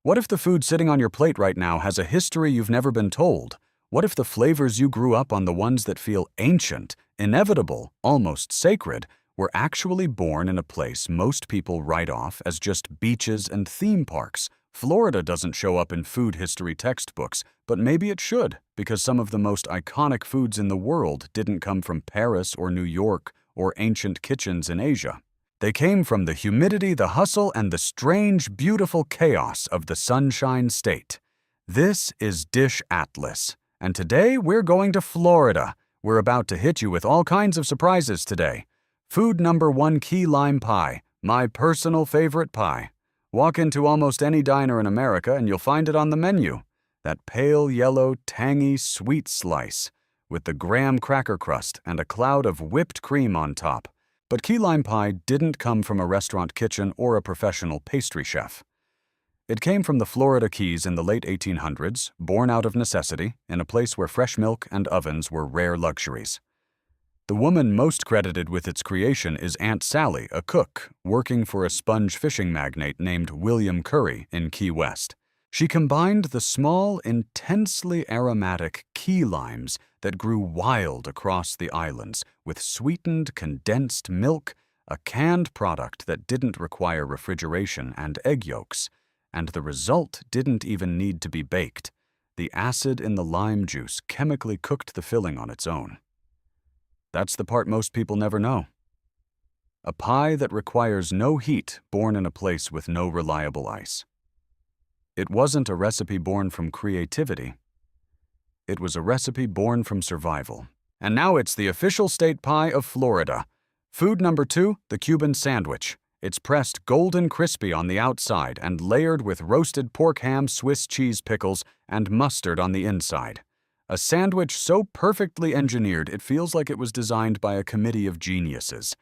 What if the food sitting on your plate right now has a history you've never been told? What if the flavors you grew up on, the ones that feel ancient, inevitable, almost sacred, were actually born in a place most people write off as just beaches and theme parks? Florida doesn't show up in food history textbooks, but maybe it should, because some of the most iconic foods in the world didn't come from Paris or New York or ancient kitchens in Asia. They came from the humidity, the hustle, and the strange, beautiful chaos of the Sunshine State. This is Dish Atlas, and today we're going to Florida. We're about to hit you with all kinds of surprises today. Food number 1, key lime pie, my personal favorite pie. Walk into almost any diner in America and you'll find it on the menu. That pale yellow, tangy, sweet slice, with the graham cracker crust and a cloud of whipped cream on top. But key lime pie didn't come from a restaurant kitchen or a professional pastry chef. It came from the Florida Keys in the late 1800s, born out of necessity, in a place where fresh milk and ovens were rare luxuries. The woman most credited with its creation is Aunt Sally, a cook, working for a sponge fishing magnate named William Curry in Key West. She combined the small, intensely aromatic key limes that grew wild across the islands with sweetened, condensed milk, a canned product that didn't require refrigeration, and egg yolks. And the result didn't even need to be baked. The acid in the lime juice chemically cooked the filling on its own. That's the part most people never know. A pie that requires no heat, born in a place with no reliable ice. It wasn't a recipe born from creativity. It was a recipe born from survival. And now it's the official state pie of Florida. Food number 2, the Cuban Sandwich. It's pressed golden crispy on the outside and layered with roasted pork ham, Swiss cheese pickles, and mustard on the inside. A sandwich so perfectly engineered it feels like it was designed by a committee of geniuses.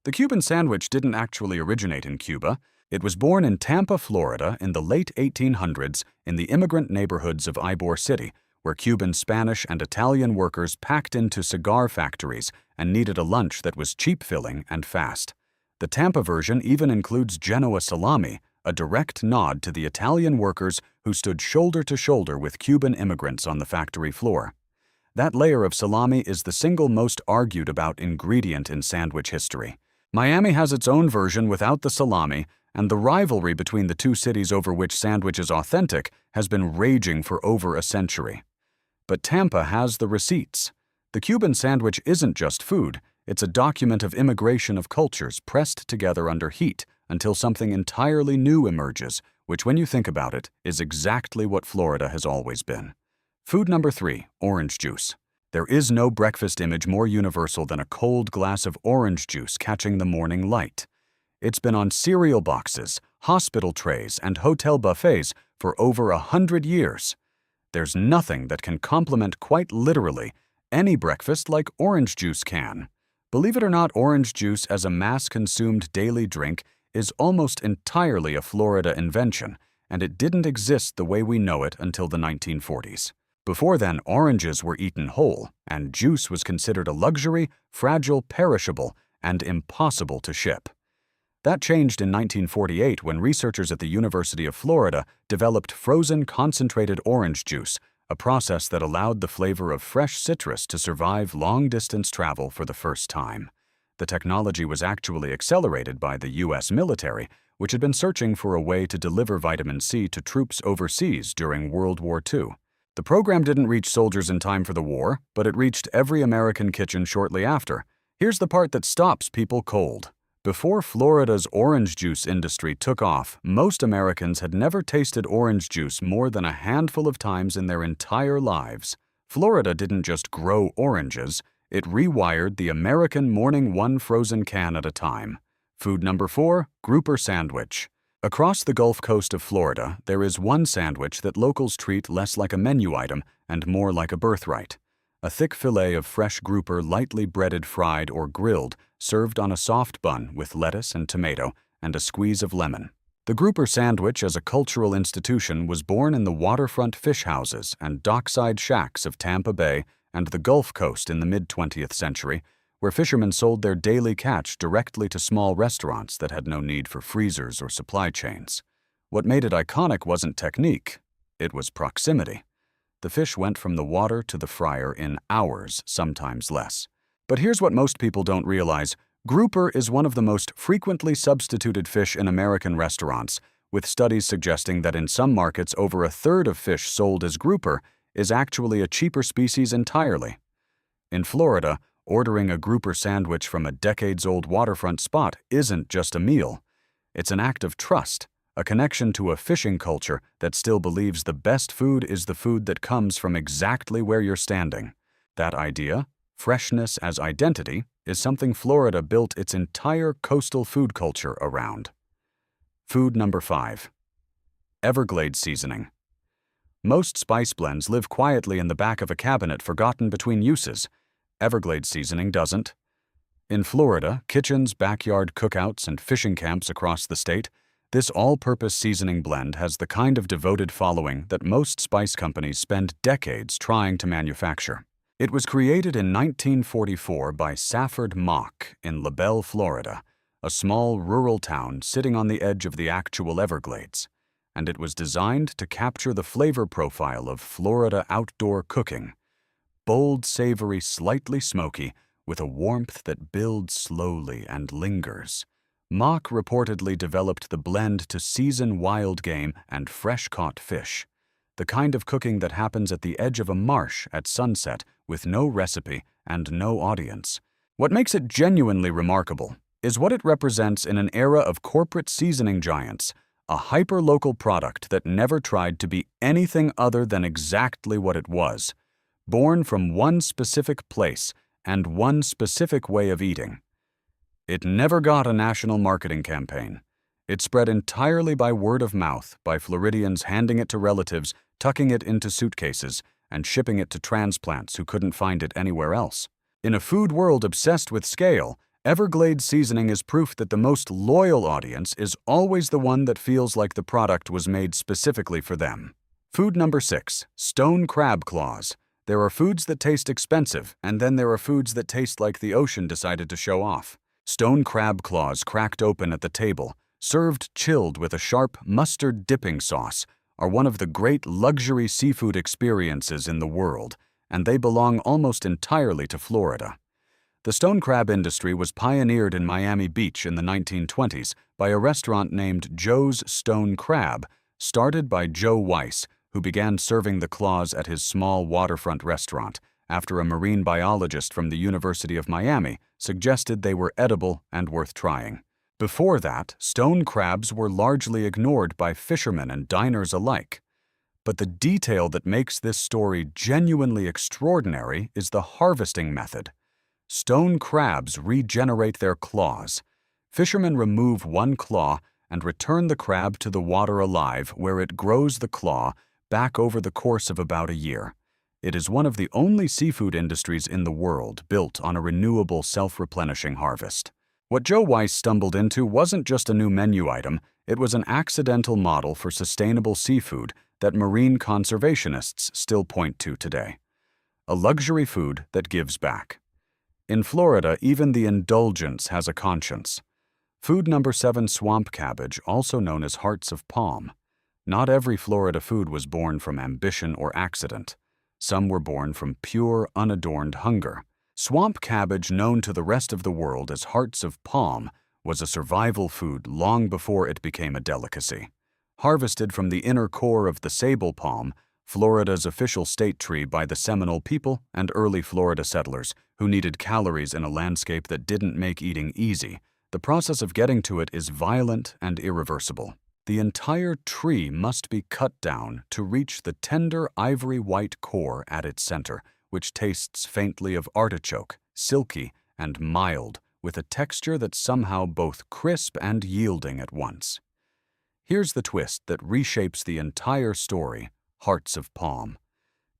The Cuban sandwich didn't actually originate in Cuba. It was born in Tampa, Florida in the late 1800s in the immigrant neighborhoods of Ybor City, where Cuban, Spanish, and Italian workers packed into cigar factories and needed a lunch that was cheap-filling and fast. The Tampa version even includes Genoa salami, a direct nod to the Italian workers who stood shoulder to shoulder with Cuban immigrants on the factory floor. That layer of salami is the single most argued about ingredient in sandwich history. Miami has its own version without the salami, and the rivalry between the two cities over which sandwich is authentic has been raging for over a century. But Tampa has the receipts. The Cuban sandwich isn't just food, it's a document of immigration of cultures pressed together under heat until something entirely new emerges, which, when you think about it, is exactly what Florida has always been. Food number 3, orange juice. There is no breakfast image more universal than a cold glass of orange juice catching the morning light. It's been on cereal boxes, hospital trays, and hotel buffets for over 100 years. There's nothing that can complement quite literally any breakfast like orange juice can. Believe it or not, orange juice as a mass-consumed daily drink is almost entirely a Florida invention, and it didn't exist the way we know it until the 1940s. Before then, oranges were eaten whole, and juice was considered a luxury, fragile, perishable, and impossible to ship. That changed in 1948 when researchers at the University of Florida developed frozen concentrated orange juice, a process that allowed the flavor of fresh citrus to survive long-distance travel for the first time. The technology was actually accelerated by the U.S. military, which had been searching for a way to deliver vitamin C to troops overseas during World War II. The program didn't reach soldiers in time for the war, but it reached every American kitchen shortly after. Here's the part that stops people cold. Before Florida's orange juice industry took off, most Americans had never tasted orange juice more than a handful of times in their entire lives. Florida didn't just grow oranges, it rewired the American morning, one frozen can at a time. Food number 4, grouper sandwich. Across the Gulf Coast of Florida, there is one sandwich that locals treat less like a menu item and more like a birthright. A thick fillet of fresh grouper, lightly breaded, fried, or grilled, served on a soft bun with lettuce and tomato and a squeeze of lemon. The grouper sandwich as a cultural institution was born in the waterfront fish houses and dockside shacks of Tampa Bay and the Gulf Coast in the mid-20th century, where fishermen sold their daily catch directly to small restaurants that had no need for freezers or supply chains. What made it iconic wasn't technique, it was proximity. The fish went from the water to the fryer in hours, sometimes less. But here's what most people don't realize. Grouper is one of the most frequently substituted fish in American restaurants, with studies suggesting that in some markets over a third of fish sold as grouper is actually a cheaper species entirely. In Florida, ordering a grouper sandwich from a decades-old waterfront spot isn't just a meal. It's an act of trust, a connection to a fishing culture that still believes the best food is the food that comes from exactly where you're standing. That idea, freshness as identity, is something Florida built its entire coastal food culture around. Food number 5. Everglades seasoning. Most spice blends live quietly in the back of a cabinet forgotten between uses. Everglades seasoning doesn't. In Florida, kitchens, backyard cookouts, and fishing camps across the state, this all-purpose seasoning blend has the kind of devoted following that most spice companies spend decades trying to manufacture. It was created in 1944 by Safford Mock in LaBelle, Florida, a small rural town sitting on the edge of the actual Everglades, and it was designed to capture the flavor profile of Florida outdoor cooking. Bold, savory, slightly smoky, with a warmth that builds slowly and lingers. Mock reportedly developed the blend to season wild game and fresh-caught fish, the kind of cooking that happens at the edge of a marsh at sunset with no recipe and no audience. What makes it genuinely remarkable is what it represents in an era of corporate seasoning giants, a hyper-local product that never tried to be anything other than exactly what it was, born from one specific place and one specific way of eating. It never got a national marketing campaign. It spread entirely by word of mouth, by Floridians handing it to relatives, tucking it into suitcases, and shipping it to transplants who couldn't find it anywhere else. In a food world obsessed with scale, Everglades seasoning is proof that the most loyal audience is always the one that feels like the product was made specifically for them. Food number 6, stone crab claws. There are foods that taste expensive, and then there are foods that taste like the ocean decided to show off. Stone crab claws cracked open at the table, served chilled with a sharp mustard dipping sauce, are one of the great luxury seafood experiences in the world, and they belong almost entirely to Florida. The stone crab industry was pioneered in Miami Beach in the 1920s by a restaurant named Joe's Stone Crab, started by Joe Weiss, who began serving the claws at his small waterfront restaurant after a marine biologist from the University of Miami suggested they were edible and worth trying. Before that, stone crabs were largely ignored by fishermen and diners alike. But the detail that makes this story genuinely extraordinary is the harvesting method. Stone crabs regenerate their claws. Fishermen remove one claw and return the crab to the water alive, where it grows the claw back over the course of about a year. It is one of the only seafood industries in the world built on a renewable, self-replenishing harvest. What Joe Weiss stumbled into wasn't just a new menu item, it was an accidental model for sustainable seafood that marine conservationists still point to today. A luxury food that gives back. In Florida, even the indulgence has a conscience. Food number 7, swamp cabbage, also known as hearts of palm. Not every Florida food was born from ambition or accident. Some were born from pure, unadorned hunger. Swamp cabbage, known to the rest of the world as hearts of palm, was a survival food long before it became a delicacy. Harvested from the inner core of the sable palm, Florida's official state tree by the Seminole people and early Florida settlers who needed calories in a landscape that didn't make eating easy, the process of getting to it is violent and irreversible. The entire tree must be cut down to reach the tender ivory-white core at its center, which tastes faintly of artichoke, silky and mild, with a texture that's somehow both crisp and yielding at once. Here's the twist that reshapes the entire story: hearts of palm.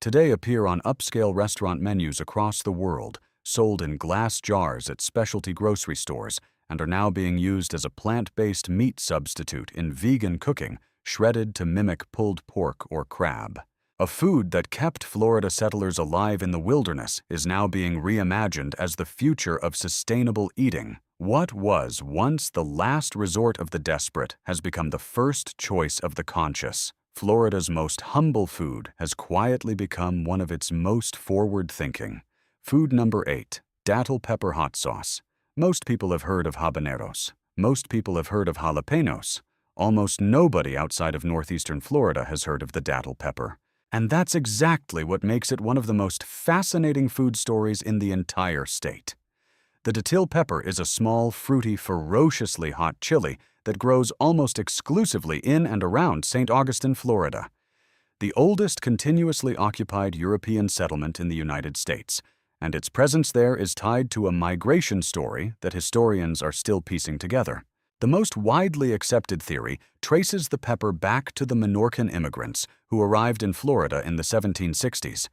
Today appear on upscale restaurant menus across the world, sold in glass jars at specialty grocery stores, and are now being used as a plant-based meat substitute in vegan cooking, shredded to mimic pulled pork or crab. A food that kept Florida settlers alive in the wilderness is now being reimagined as the future of sustainable eating. What was once the last resort of the desperate has become the first choice of the conscious. Florida's most humble food has quietly become one of its most forward-thinking. Food number 8, dattle pepper hot sauce. Most people have heard of habaneros. Most people have heard of jalapenos. Almost nobody outside of northeastern Florida has heard of the dattle pepper. And that's exactly what makes it one of the most fascinating food stories in the entire state. The dattle pepper is a small, fruity, ferociously hot chili that grows almost exclusively in and around St. Augustine, Florida, the oldest continuously occupied European settlement in the United States, and its presence there is tied to a migration story that historians are still piecing together. The most widely accepted theory traces the pepper back to the Minorcan immigrants who arrived in Florida in the 1760s.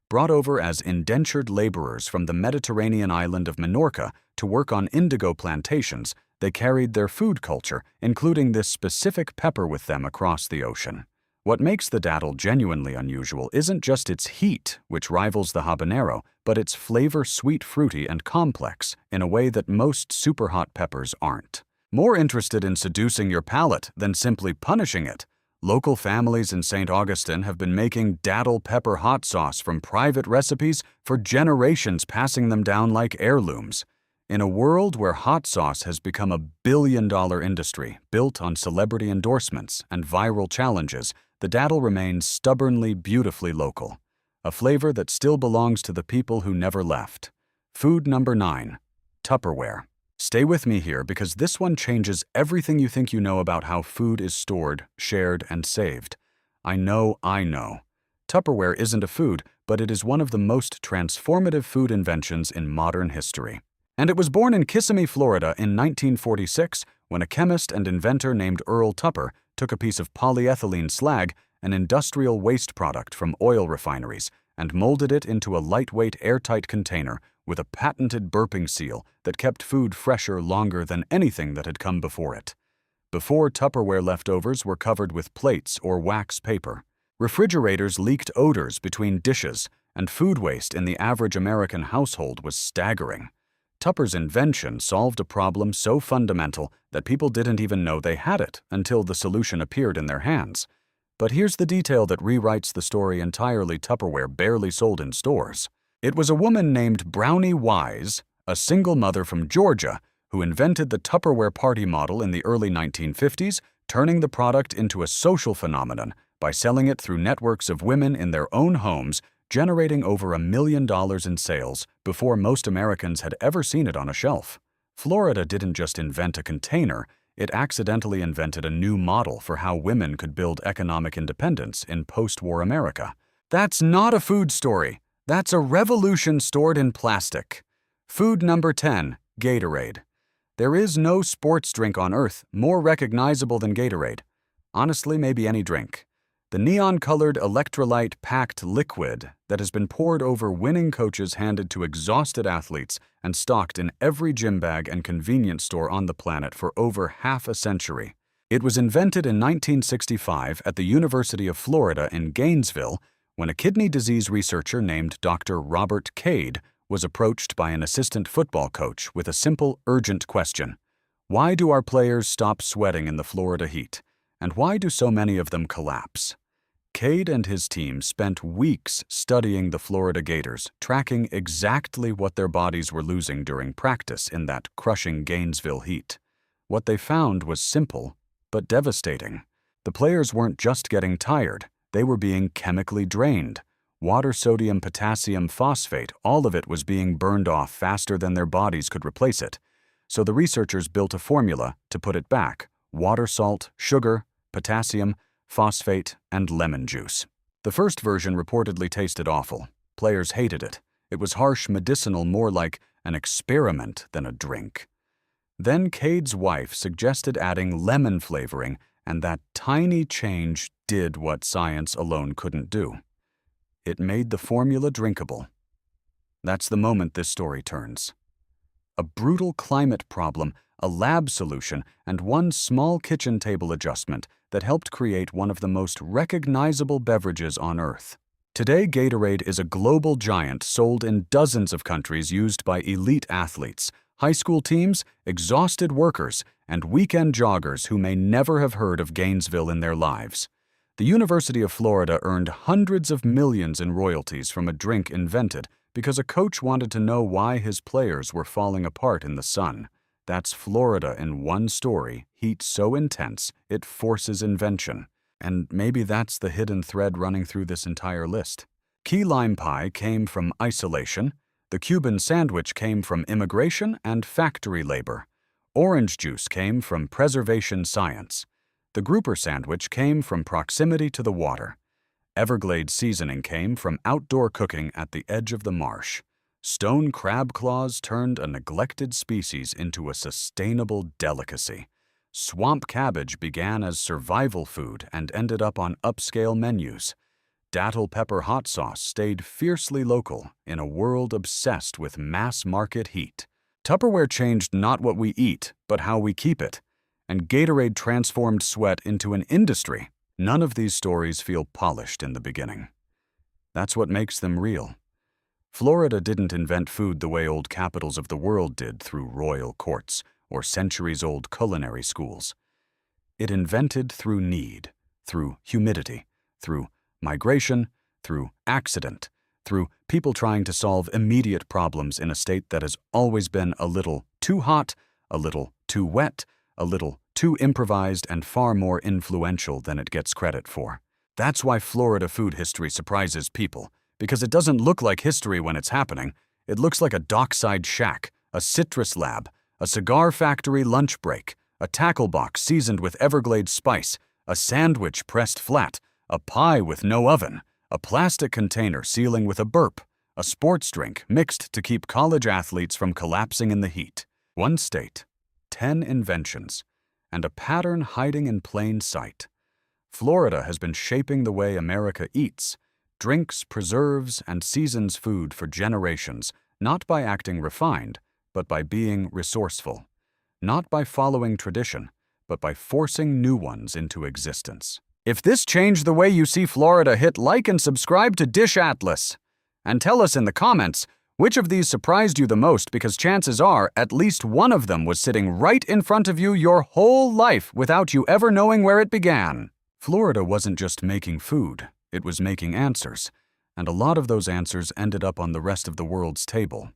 Brought over as indentured laborers from the Mediterranean island of Minorca to work on indigo plantations, they carried their food culture, including this specific pepper, with them across the ocean. What makes the dattle genuinely unusual isn't just its heat, which rivals the habanero, but its flavor, sweet, fruity, and complex in a way that most super hot peppers aren't. More interested in seducing your palate than simply punishing it, local families in St. Augustine have been making dattle pepper hot sauce from private recipes for generations, passing them down like heirlooms. In a world where hot sauce has become a billion-dollar industry built on celebrity endorsements and viral challenges, the dattle remains stubbornly, beautifully local, a flavor that still belongs to the people who never left. Food number 9, Tupperware. Stay with me here because this one changes everything you think you know about how food is stored, shared, and saved. I know. Tupperware isn't a food, but it is one of the most transformative food inventions in modern history. And it was born in Kissimmee, Florida in 1946 when a chemist and inventor named Earl Tupper took a piece of polyethylene slag, an industrial waste product from oil refineries, and molded it into a lightweight, airtight container with a patented burping seal that kept food fresher longer than anything that had come before it. Before, Tupperware leftovers were covered with plates or wax paper. Refrigerators leaked odors between dishes, and food waste in the average American household was staggering. Tupper's invention solved a problem so fundamental that people didn't even know they had it until the solution appeared in their hands. But here's the detail that rewrites the story entirely: Tupperware barely sold in stores. It was a woman named Brownie Wise, a single mother from Georgia, who invented the Tupperware party model in the early 1950s, turning the product into a social phenomenon by selling it through networks of women in their own homes, generating over $1 million in sales before most Americans had ever seen it on a shelf. Florida didn't just invent a container, it accidentally invented a new model for how women could build economic independence in post-war America. That's not a food story. That's a revolution stored in plastic. Food number 10, Gatorade. There is no sports drink on earth more recognizable than Gatorade. Honestly, maybe any drink. The neon-colored electrolyte-packed liquid that has been poured over winning coaches, handed to exhausted athletes, and stocked in every gym bag and convenience store on the planet for over half a century. It was invented in 1965 at the University of Florida in Gainesville when a kidney disease researcher named Dr. Robert Cade was approached by an assistant football coach with a simple, urgent question. Why do our players stop sweating in the Florida heat? And why do so many of them collapse? Cade and his team spent weeks studying the Florida Gators, tracking exactly what their bodies were losing during practice in that crushing Gainesville heat. What they found was simple, but devastating. The players weren't just getting tired, they were being chemically drained. Water, sodium, potassium, phosphate, all of it was being burned off faster than their bodies could replace it. So the researchers built a formula to put it back: water, salt, sugar, potassium, phosphate, and lemon juice. The first version reportedly tasted awful. Players hated it. It was harsh, medicinal, more like an experiment than a drink. Then Cade's wife suggested adding lemon flavoring, and that tiny change did what science alone couldn't do. It made the formula drinkable. That's the moment this story turns. A brutal climate problem a lab solution, and one small kitchen table adjustment that helped create one of the most recognizable beverages on Earth. Today, Gatorade is a global giant sold in dozens of countries, used by elite athletes, high school teams, exhausted workers, and weekend joggers who may never have heard of Gainesville in their lives. The University of Florida earned hundreds of millions in royalties from a drink invented because a coach wanted to know why his players were falling apart in the sun. That's Florida in one story: heat so intense it forces invention. And maybe that's the hidden thread running through this entire list. Key lime pie came from isolation. The Cuban sandwich came from immigration and factory labor. Orange juice came from preservation science. The grouper sandwich came from proximity to the water. Everglades seasoning came from outdoor cooking at the edge of the marsh. Stone crab claws turned a neglected species into a sustainable delicacy. Swamp cabbage began as survival food and ended up on upscale menus. Dattle pepper hot sauce stayed fiercely local in a world obsessed with mass-market heat. Tupperware changed not what we eat, but how we keep it. And Gatorade transformed sweat into an industry. None of these stories feel polished in the beginning. That's what makes them real. Florida didn't invent food the way old capitals of the world did, through royal courts or centuries-old culinary schools. It invented through need, through humidity, through migration, through accident, through people trying to solve immediate problems in a state that has always been a little too hot, a little too wet, a little too improvised, and far more influential than it gets credit for. That's why Florida food history surprises people, because it doesn't look like history when it's happening. It looks like a dockside shack, a citrus lab, a cigar factory lunch break, a tackle box seasoned with Everglades spice, a sandwich pressed flat, a pie with no oven, a plastic container sealing with a burp, a sports drink mixed to keep college athletes from collapsing in the heat. One state, 10 inventions, and a pattern hiding in plain sight. Florida has been shaping the way America eats, drinks, preserves, and seasons food for generations, not by acting refined, but by being resourceful. Not by following tradition, but by forcing new ones into existence. If this changed the way you see Florida, hit like and subscribe to Dish Atlas. And tell us in the comments which of these surprised you the most, because chances are at least one of them was sitting right in front of you your whole life without you ever knowing where it began. Florida wasn't just making food, it was making answers. And a lot of those answers ended up on the rest of the world's table.